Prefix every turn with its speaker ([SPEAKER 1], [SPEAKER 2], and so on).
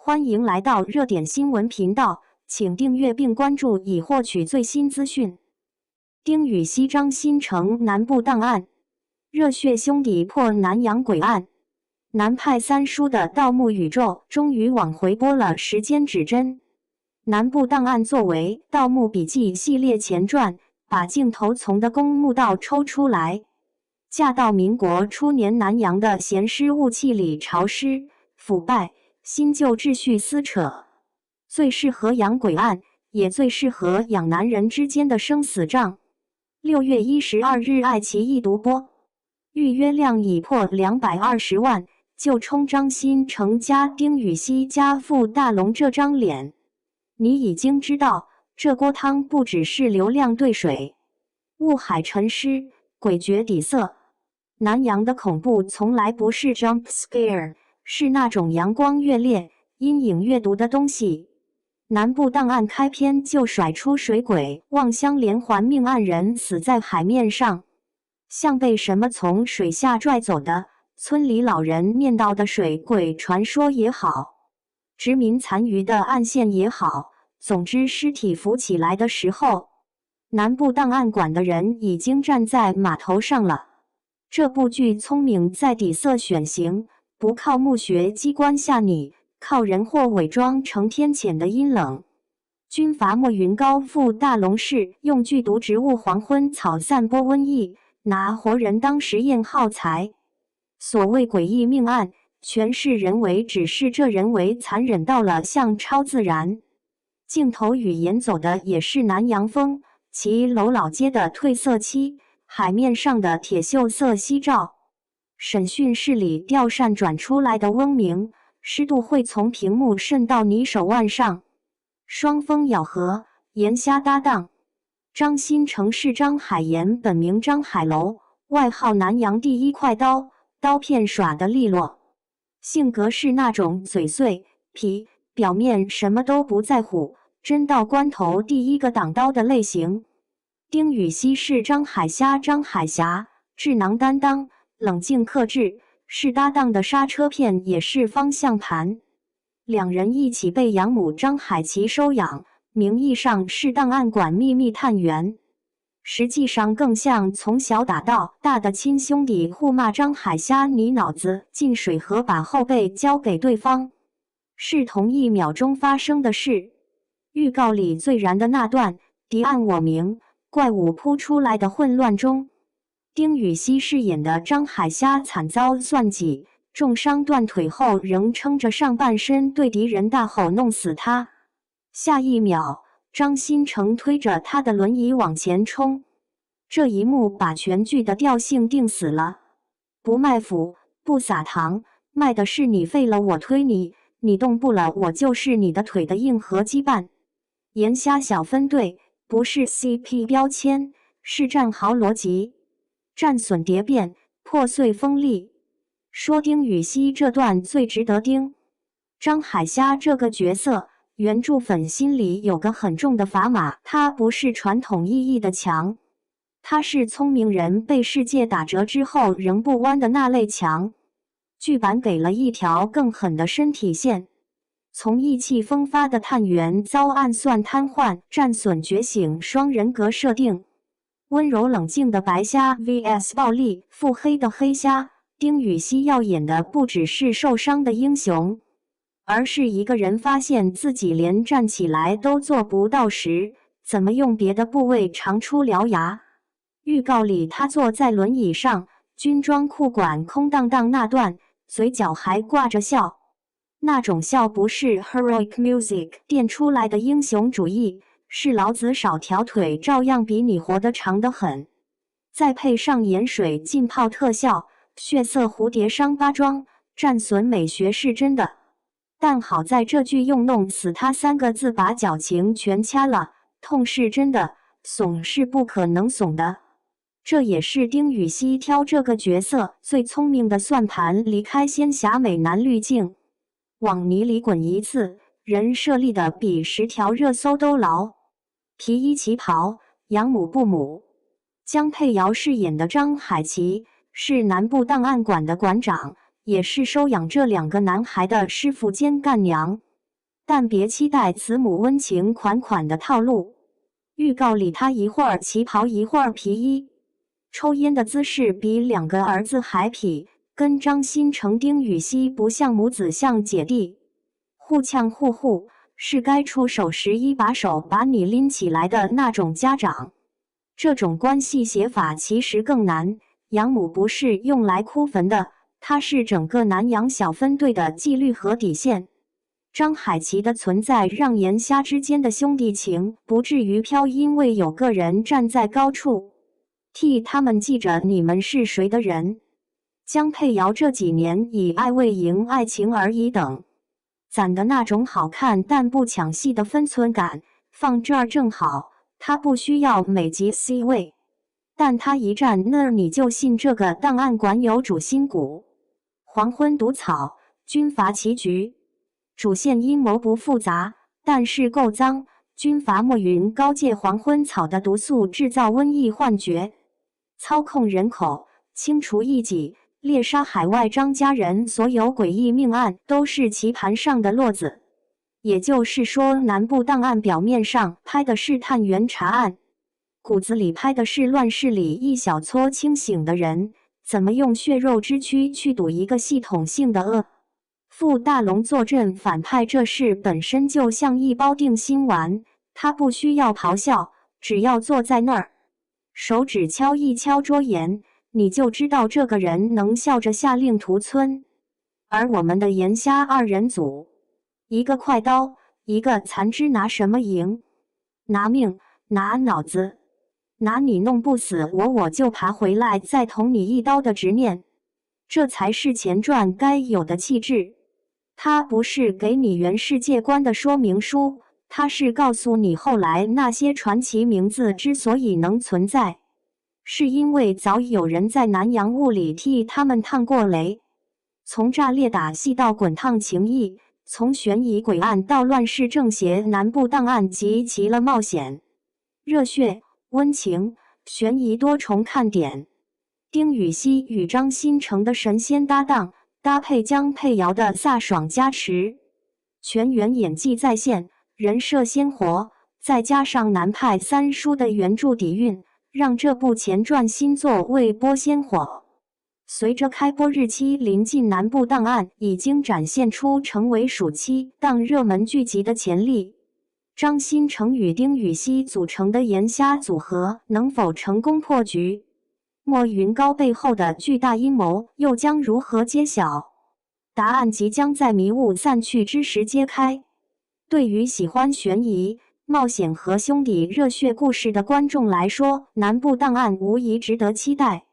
[SPEAKER 1] 欢迎来到热点新闻频道，请订阅并关注以获取最新资讯。丁禹兮张新成南部档案，热血兄弟破南洋鬼案。南派三叔的盗墓宇宙终于往回拨了时间指针。南部档案作为《盗墓笔记》系列前传，把镜头从的公墓道抽出来，架到民国初年南洋的闲尸雾气里潮湿、腐败、新旧秩序撕扯，最适合养鬼案，也最适合养男人之间的生死账。6月12日，爱奇艺独播，预约量已破220万，就冲张新成加丁禹兮加傅大龙这张脸，你已经知道这锅汤不只是流量兑水，雾海沉尸，诡谲底色。南洋的恐怖从来不是 jump scare， 是那种阳光越烈、阴影越毒的东西。南部档案开篇就甩出水鬼望乡连环命案人死在海面上，像被什么从水下拽走的，村里老人念叨的水鬼传说也好，殖民残余的暗线也好，总之尸体浮起来的时候，南部档案馆的人已经站在码头上了。这部剧聪明在底色选型，不靠墓穴机关吓你，靠人祸伪装成天谴的阴冷。军阀莫云高傅大龙氏用剧毒植物黄昏草散播瘟疫，拿活人当实验耗材。所谓诡异命案，全是人为，只是这人为残忍到了像超自然。镜头语言走的也是南洋风，骑楼老街的褪色漆，海面上的铁锈色夕照，审讯室里吊扇转出来的嗡鸣，湿度会从屏幕渗到你手腕上。双峰咬合，盐虾搭档。张新成是张海岩，本名张海楼，外号南洋第一快刀，刀片耍得利落。性格是那种嘴碎、皮，表面什么都不在乎，真到关头第一个挡刀的类型。丁禹兮是张海霞，智囊担当，冷静克制，是搭档的刹车片也是方向盘。两人一起被养母张海琪收养，名义上是档案馆秘密探员，实际上更像从小打到大的亲兄弟，互骂张海霞你脑子进水河，把后背交给对方，是同一秒钟发生的事。预告里最燃的那段敌暗我明，怪物扑出来的混乱中，丁禹兮饰演的张海霞惨遭算计，重伤断腿后仍撑着上半身对敌人大吼弄死他。下一秒，张新成推着他的轮椅往前冲，这一幕把全剧的调性定死了。不卖腐，不撒糖，卖的是你废了我推你，你动不了我就是你的腿的硬核羁绊。盐虾小分队不是 CP 标签，是战壕逻辑，战损蝶变，破碎锋利。说丁禹兮这段最值得盯。张海霞这个角色，原著粉心里有个很重的砝码，他不是传统意义的强，他是聪明人被世界打折之后仍不弯的那类强。剧版给了一条更狠的身体线，从意气风发的探员遭暗算瘫痪，战损觉醒双人格设定，温柔冷静的白虾 vs 暴力腹黑的黑虾。丁禹兮要演的不只是受伤的英雄，而是一个人发现自己连站起来都做不到时，怎么用别的部位长出獠牙。预告里他坐在轮椅上，军装裤管空荡荡那段，嘴角还挂着笑，那种笑不是 heroic music 垫出来的英雄主义，是老子少条腿照样比你活得长得很。再配上盐水浸泡特效，血色蝴蝶伤疤妆，战损美学是真的。但好在这剧用弄死他3个字把矫情全掐了，痛是真的，怂是不可能怂的。这也是丁禹兮挑这个角色最聪明的算盘，离开仙侠美男滤镜，往泥里滚一次，人设立的比10条热搜都牢。皮衣旗袍，养母不母。江佩瑶饰演的张海琪是南部档案馆的馆长，也是收养这2个男孩的师傅兼干娘。但别期待慈母温情款款的套路。预告里他一会儿旗袍一会儿皮衣，抽烟的姿势比2个儿子还痞，跟张新成、丁禹锡不像母子，像姐弟，互呛互护，是该出手时一把手把你拎起来的那种家长。这种关系写法其实更难，养母不是用来哭坟的，它是整个南洋小分队的纪律和底线。张海琪的存在让盐虾之间的兄弟情不至于飘，因为有个人站在高处，替他们记着你们是谁的人。江佩瑶这几年以爱为营、爱情而已等，攒的那种好看但不抢戏的分寸感，放这儿正好。他不需要每集 C 位，但他一站那儿你就信这个档案馆有主心骨。黄昏毒草，军阀棋局，主线阴谋不复杂，但是够脏。军阀莫云高借黄昏草的毒素制造瘟疫幻觉，操控人口，清除异己，猎杀海外张家人，所有诡异命案都是棋盘上的落子。也就是说，南部档案表面上拍的是探员查案，骨子里拍的是乱世里一小撮清醒的人怎么用血肉之躯去赌一个系统性的恶。傅大龙坐镇反派这事本身就像一包定心丸，他不需要咆哮，只要坐在那儿，手指敲一敲桌沿，你就知道这个人能笑着下令屠村。而我们的盐虾二人组，一个快刀，一个残肢，拿什么赢？拿命，拿脑子，拿你弄不死我就爬回来再捅你一刀的执念，这才是前传该有的气质。它不是给你原世界观的说明书，它是告诉你后来那些传奇名字之所以能存在，是因为早有人在南洋雾里替他们趟过雷。从炸裂打戏到滚烫情谊，从悬疑诡案到乱世正邪，南部档案集齐了冒险、热血、温情、悬疑多重看点。丁禹锡与张新成的神仙搭档，搭配江佩瑶的飒爽加持，全员演技在线，人设鲜活，再加上南派三叔的原著底蕴，让这部前传新作未播先火。随着开播日期临近，南部档案已经展现出成为暑期档热门剧集的潜力。张新成与丁禹锡组成的盐虾组合能否成功破局？莫云高背后的巨大阴谋又将如何揭晓？答案即将在迷雾散去之时揭开。对于喜欢悬疑、冒险和兄弟热血故事的观众来说，南部档案无疑值得期待。